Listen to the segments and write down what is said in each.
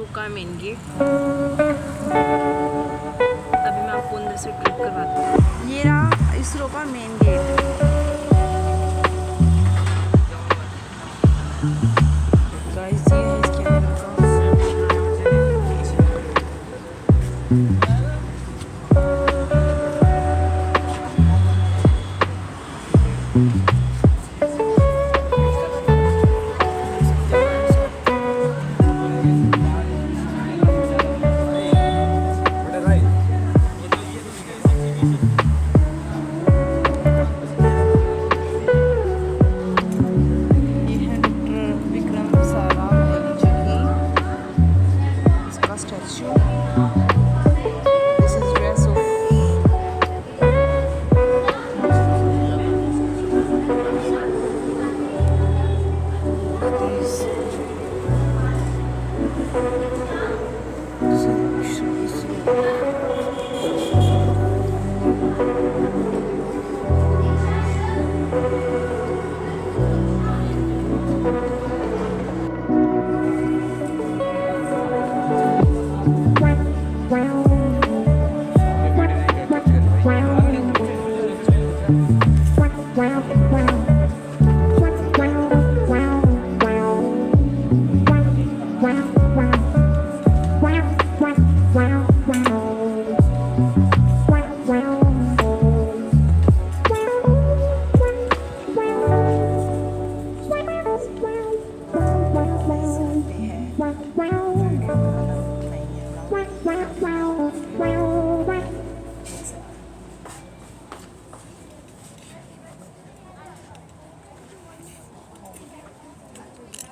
इसरो का main gate. अभी मैं आपको अंदर से क्लिक करवाती हूँ। ये रहा इसरो का मेन गेट। गाइस ये है इसके अंदर का।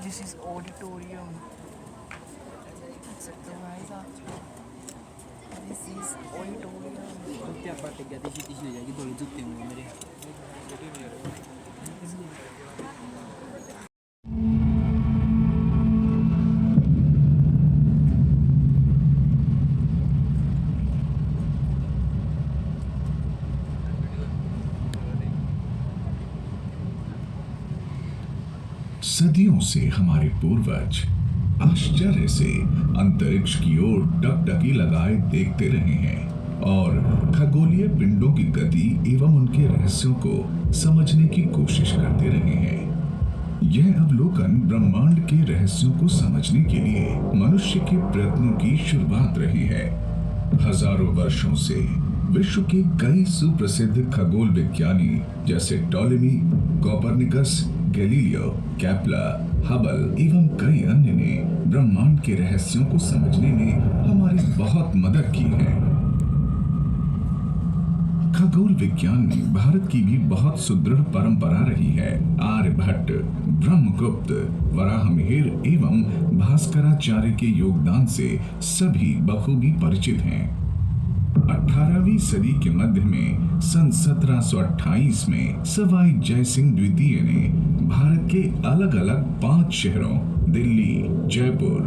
This is auditorium. This is auditorium. क्या बात है, क्या तीसरी तीसरी हो जाएगी, थोड़ी जुटते होंगे मेरे। सदियों से हमारे पूर्वज आश्चर्य से अंतरिक्ष की ओर टकटकी लगाए देखते रहे हैं और खगोलीय पिंडों की गति एवं उनके रहस्यों को समझने की कोशिश करते रहे हैं। यह अवलोकन ब्रह्मांड के रहस्यों को समझने के लिए मनुष्य के प्रयत्नों की शुरुआत रही है। हजारों वर्षों से विश्व के कई सुप्रसिद्ध खगोल विज्ञानी जैसे Ptolemy, Copernicus, Galileo, Kepler, Hubble एवं कई अन्य ने ब्रह्मांड के रहस्यों को समझने में हमारी बहुत मदद की है। खगोल विज्ञान में भारत की भी बहुत सुदृढ़ परंपरा रही है। आर्यभट्ट, ब्रह्मगुप्त, वराहमिहिर एवं भास्कराचार्य के योगदान से सभी बखूबी परिचित हैं। 18वीं सदी के मध्य में सन 1728 में सवाई जयसिंह द्वितीय ने भारत के अलग अलग 5 शहरों दिल्ली, जयपुर,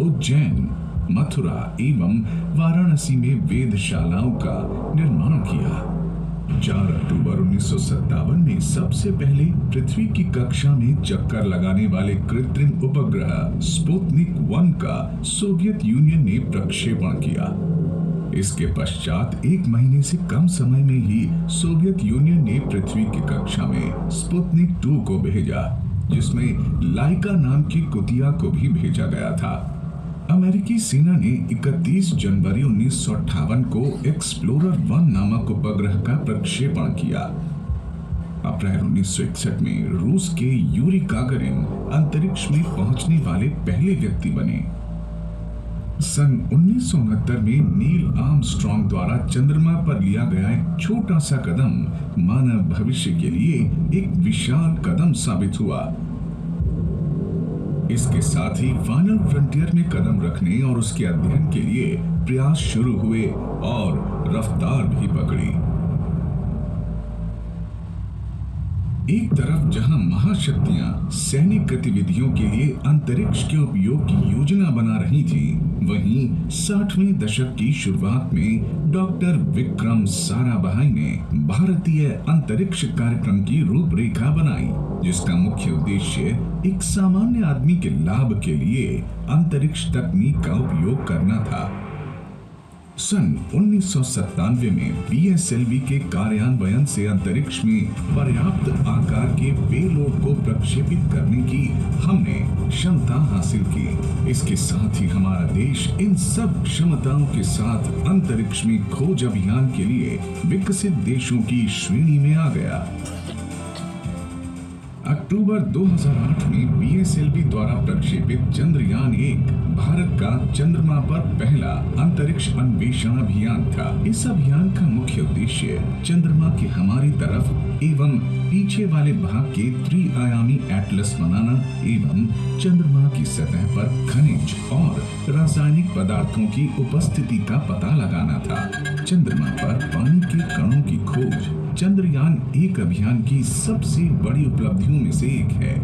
उज्जैन, मथुरा एवं वाराणसी में वेधशालाओं का निर्माण किया। 4 अक्टूबर 1957 में सबसे पहले पृथ्वी की कक्षा में चक्कर लगाने वाले कृत्रिम उपग्रह स्पुतनिक 1 का सोवियत यूनियन ने प्रक्षेपण किया। इसके पश्चात 1 महीने से कम समय में ही सोवियत यूनियन ने पृथ्वी की कक्षा में स्पुतनिक 2 को भेजा, जिसमें लाइका नाम की कुतिया को भी भेजा गया था। अमेरिकी सेना ने 31 जनवरी 1958 को एक्सप्लोरर 1 नामक उपग्रह का प्रक्षेपण किया। अप्रैल 1961 में रूस के यूरी गागारिन अंतरिक्ष में पहुंचने वाले पहले व्यक्ति बने। सन 1969 में नील आर्मस्ट्रॉन्ग द्वारा चंद्रमा पर लिया गया एक छोटा सा कदम मानव भविष्य के लिए एक विशाल कदम साबित हुआ। इसके साथ ही फाइनल फ्रंटियर में कदम रखने और उसके अध्ययन के लिए प्रयास शुरू हुए और रफ्तार भी पकड़ी। एक तरफ जहां महाशक्तियां सैनिक गतिविधियों के लिए अंतरिक्ष के उपयोग की योजना बना रही थी, वहीं 60वें दशक की शुरुआत में डॉक्टर विक्रम साराभाई ने भारतीय अंतरिक्ष कार्यक्रम की रूपरेखा बनाई, जिसका मुख्य उद्देश्य एक सामान्य आदमी के लाभ के लिए अंतरिक्ष तकनीक का उपयोग करना था। सन 1997 में PSLV के कार्यान्वयन से अंतरिक्ष में पर्याप्त आकार के पेलोड को प्रक्षेपित करने की हमने क्षमता हासिल की। इसके साथ ही हमारा देश इन सब क्षमताओं के साथ अंतरिक्ष में खोज अभियान के लिए विकसित देशों की श्रेणी में आ गया। अक्टूबर 2008 में PSLV द्वारा प्रक्षेपित चंद्रयान 1 भारत का चंद्रमा पर पहला अंतरिक्ष अन्वेषण अभियान था। इस अभियान का मुख्य उद्देश्य चंद्रमा की हमारी तरफ एवं पीछे वाले भाग के त्रिआयामी एटलस बनाना एवं चंद्रमा की सतह पर खनिज और रासायनिक पदार्थों की उपस्थिति का पता लगाना था। चंद्रमा पर पानी के कणों की खोज चंद्रयान 1 अभियान की सबसे बड़ी उपलब्धियों में से एक है।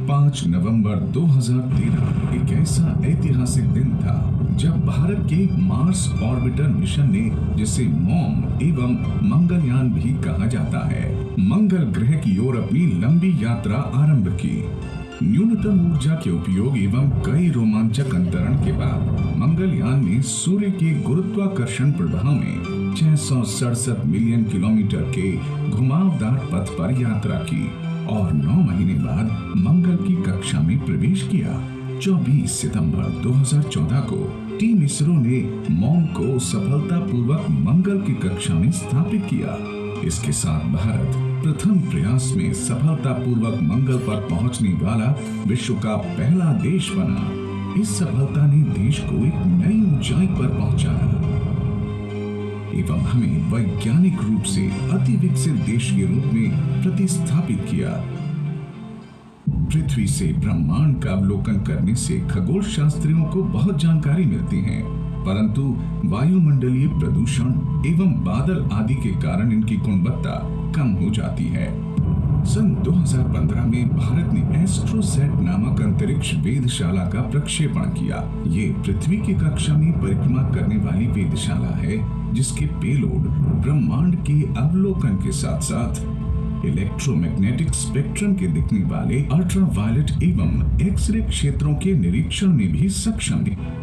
5 नवंबर 2013 एक ऐसा ऐतिहासिक दिन था जब भारत के मार्स ऑर्बिटर मिशन ने, जिसे मॉम एवं मंगलयान भी कहा जाता है, मंगल ग्रह की ओर अपनी लंबी यात्रा आरंभ की। न्यूनतम ऊर्जा के उपयोग एवं कई रोमांचक अंतरण के बाद मंगलयान ने सूर्य के गुरुत्वाकर्षण प्रभाव में 667 मिलियन किलोमीटर के घुमावदार पथ पर यात्रा की और 9 महीने बाद मंगल की कक्षा में प्रवेश किया। 24 सितंबर 2014 को टीम इसरो ने मॉम को सफलतापूर्वक मंगल की कक्षा में स्थापित किया। इसके साथ भारत प्रथम प्रयास में सफलतापूर्वक मंगल पर पहुंचने वाला विश्व का पहला देश बना। इस सफलता ने देश को एक नई ऊंचाई पर पहुंचाया एवं हमें वैज्ञानिक रूप से अति विकसित देश के रूप में प्रतिस्थापित किया। पृथ्वी से ब्रह्मांड का अवलोकन करने से खगोल शास्त्रियों को बहुत जानकारी मिलती है, परंतु वायुमंडलीय प्रदूषण एवं बादल आदि के कारण इनकी गुणवत्ता कम हो जाती है। सन 2015 में भारत ने एस्ट्रोसैट नामक अंतरिक्ष वेधशाला का प्रक्षेपण किया। ये पृथ्वी की कक्षा में परिक्रमा करने वाली वेधशाला है, जिसके पेलोड ब्रह्मांड के अवलोकन के साथ साथ इलेक्ट्रोमैग्नेटिक स्पेक्ट्रम के दिखने वाले अल्ट्रावायलेट एवं एक्सरे क्षेत्रों के निरीक्षण में भी सक्षम है।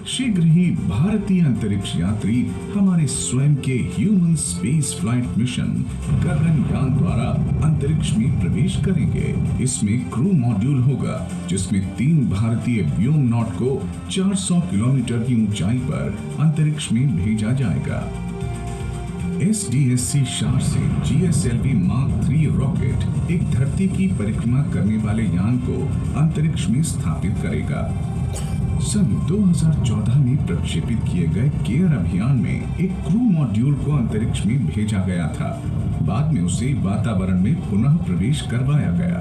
शीघ्र ही भारतीय अंतरिक्ष यात्री हमारे स्वयं के human space flight mission Gaganyaan द्वारा अंतरिक्ष में प्रवेश करेंगे। इसमें क्रू मॉड्यूल होगा, जिसमें 3 भारतीय व्योमनॉट को 400 किलोमीटर की ऊंचाई पर अंतरिक्ष में भेजा जाएगा। SDSC शार से GSLV मार्क 3 रॉकेट एक धरती की परिक्रमा करने वाले यान को अंतरिक्ष में स्थापित करेगा। सन 2014 में प्रक्षेपित किए गए केयर अभियान में एक क्रू मॉड्यूल को अंतरिक्ष में भेजा गया था। बाद में उसे वातावरण में पुनः प्रवेश करवाया गया।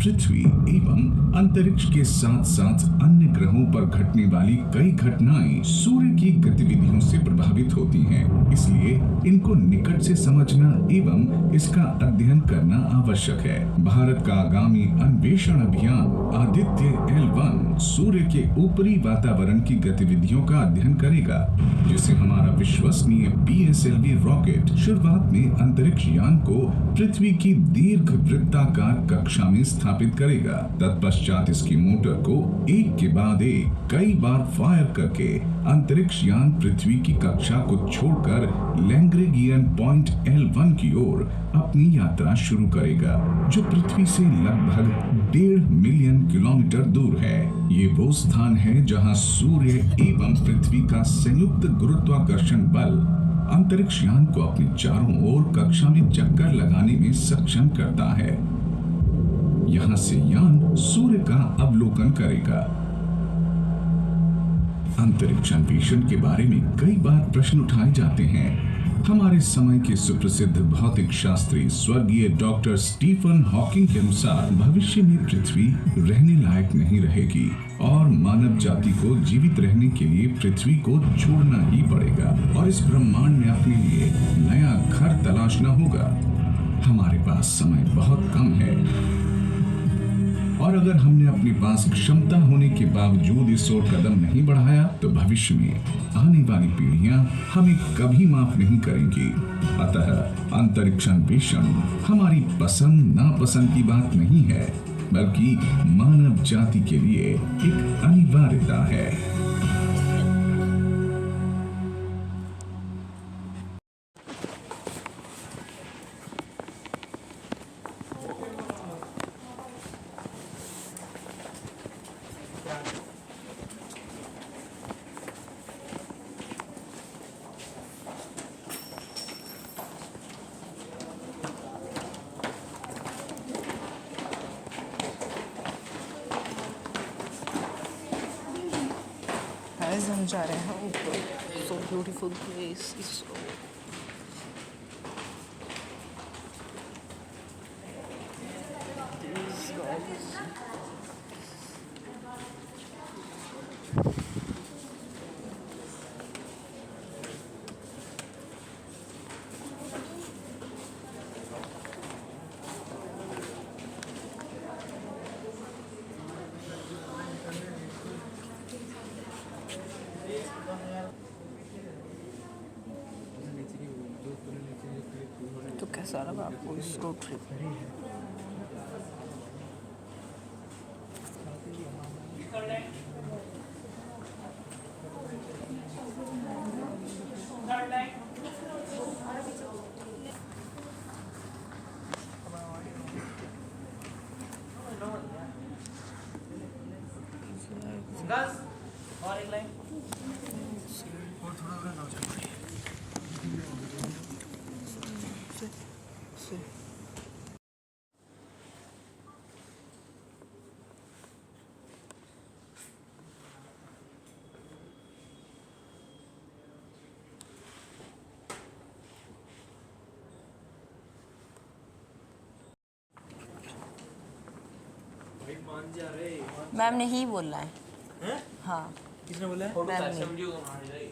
पृथ्वी एवं अंतरिक्ष के साथ साथ अन्य ग्रहों पर घटने वाली कई घटनाएं सूर्य की गतिविधियों से प्रभावित होती हैं, इसलिए इनको निकट से समझना एवं इसका अध्ययन करना आवश्यक है। भारत का आगामी अन्वेषण अभियान आदित्य L1 सूर्य के ऊपरी वातावरण की गतिविधियों का अध्ययन करेगा, जिसे हमारा विश्वसनीय PSLV रॉकेट शुरुआत में अंतरिक्ष यान को पृथ्वी की दीर्घ वृत्ताकार कक्षा में स्थापित करेगा। तत्पश्चात इसकी मोटर को एक के बाद एक कई बार फायर करके अंतरिक्ष यान पृथ्वी की कक्षा को छोड़कर लैग्रेंजियन पॉइंट L1 की ओर अपनी यात्रा शुरू करेगा, जो पृथ्वी से लगभग 1.5 मिलियन किलोमीटर दूर है। ये वो स्थान है जहां सूर्य एवं पृथ्वी का संयुक्त गुरुत्वाकर्षण बल अंतरिक्ष यान को अपने चारों ओर कक्षा में चक्कर लगाने में सक्षम करता है। यहां से यान सूर्य का अवलोकन करेगा। अंतरिक्ष अन्वेषण के बारे में कई बार प्रश्न उठाए जाते हैं। हमारे समय के सुप्रसिद्ध भौतिक शास्त्री स्वर्गीय डॉक्टर स्टीफन हॉकिंग के अनुसार भविष्य में पृथ्वी रहने लायक नहीं रहेगी और मानव जाति को जीवित रहने के लिए पृथ्वी को छोड़ना ही पड़ेगा और इस ब्रह्मांड में अपने लिए नया घर तलाशना होगा। हमारे पास समय बहुत कम है। और अगर हमने अपने पास क्षमता होने के बावजूद इस ओर कदम नहीं बढ़ाया तो भविष्य में आने वाली पीढ़ियां हमें कभी माफ नहीं करेंगी। अतः अंतरिक्ष अन्वेषण हमारी पसंद नापसंद की बात नहीं है, बल्कि मानव जाति के लिए एक अनिवार्यता है। गाइस हम जा रहे हैं ऊपर। So beautiful place is so तो कैसा लगा आपको इस रोड ट्रिप? और एक लाइन और थोड़ा थोड़ा नाव चल रही है। मान जा रे। मैम ने ही बोला है। हैं? हाँ किसने बोला है? मैम ने।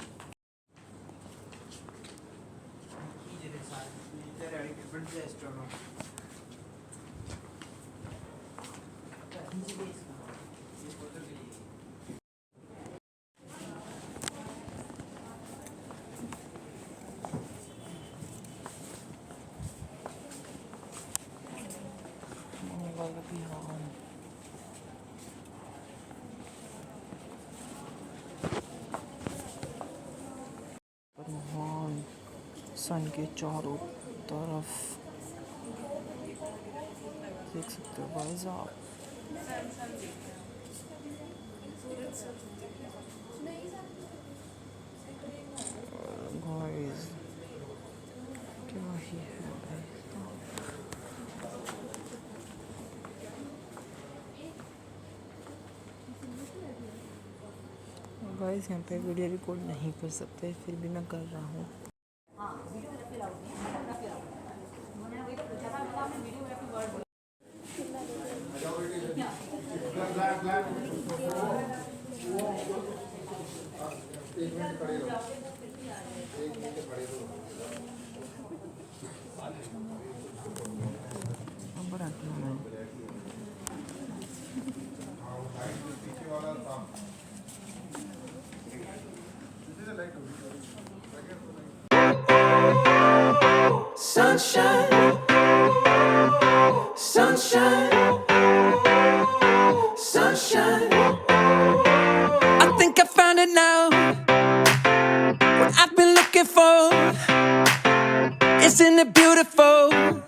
सन के चारों तरफ देख सकते हो गाइस आप। गाइस क्या ही है गाइस। यहाँ पे वीडियो रिकॉर्ड नहीं कर सकते, फिर भी मैं कर रहा हूँ। Sunshine, sunshine, sunshine. I think I found it now. What I've been looking for. Isn't it beautiful?